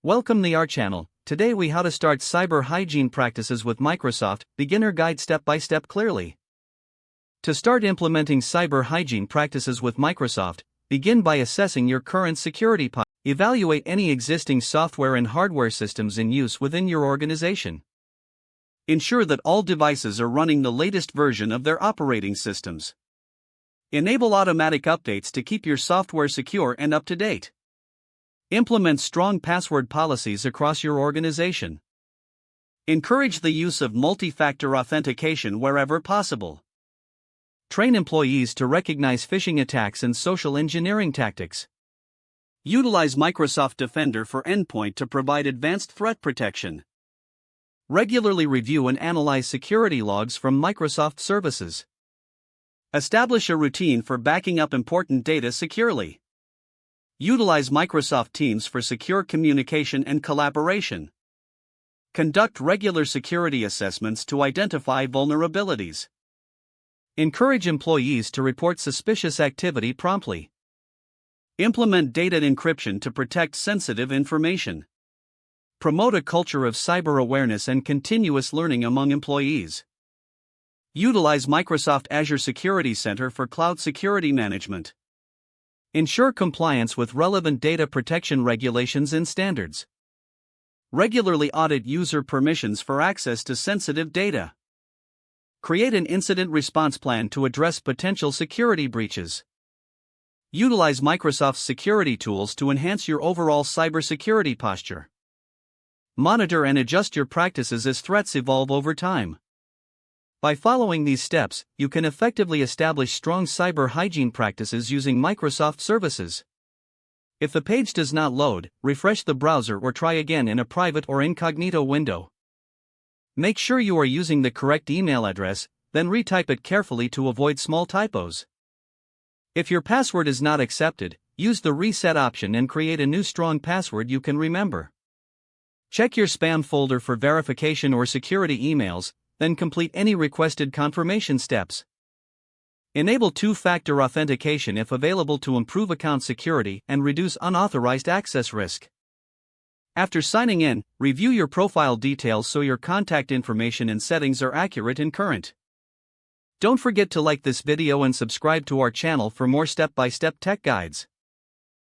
Welcome to our channel. Today we how to start cyber hygiene practices with Microsoft, beginner guide step by step clearly. To start implementing cyber hygiene practices with Microsoft, begin by assessing your current security posture. Evaluate any existing software and hardware systems in use within your organization. Ensure that all devices are running the latest version of their operating systems. Enable automatic updates to keep your software secure and up to date. Implement strong password policies across your organization. Encourage the use of multi-factor authentication wherever possible. Train employees to recognize phishing attacks and social engineering tactics. Utilize Microsoft Defender for Endpoint to provide advanced threat protection. Regularly review and analyze security logs from Microsoft services. Establish a routine for backing up important data securely. Utilize Microsoft Teams for secure communication and collaboration. Conduct regular security assessments to identify vulnerabilities. Encourage employees to report suspicious activity promptly. Implement data encryption to protect sensitive information. Promote a culture of cyber awareness and continuous learning among employees. Utilize Microsoft Azure Security Center for cloud security management. Ensure compliance with relevant data protection regulations and standards. Regularly audit user permissions for access to sensitive data. Create an incident response plan to address potential security breaches. Utilize Microsoft's security tools to enhance your overall cybersecurity posture. Monitor and adjust your practices as threats evolve over time. By following these steps, you can effectively establish strong cyber hygiene practices using Microsoft services. If the page does not load, refresh the browser or try again in a private or incognito window. Make sure you are using the correct email address, then retype it carefully to avoid small typos. If your password is not accepted, use the reset option and create a new strong password you can remember. Check your spam folder for verification or security emails, then complete any requested confirmation steps. Enable two-factor authentication if available to improve account security and reduce unauthorized access risk. After signing in, review your profile details so your contact information and settings are accurate and current. Don't forget to like this video and subscribe to our channel for more step-by-step tech guides.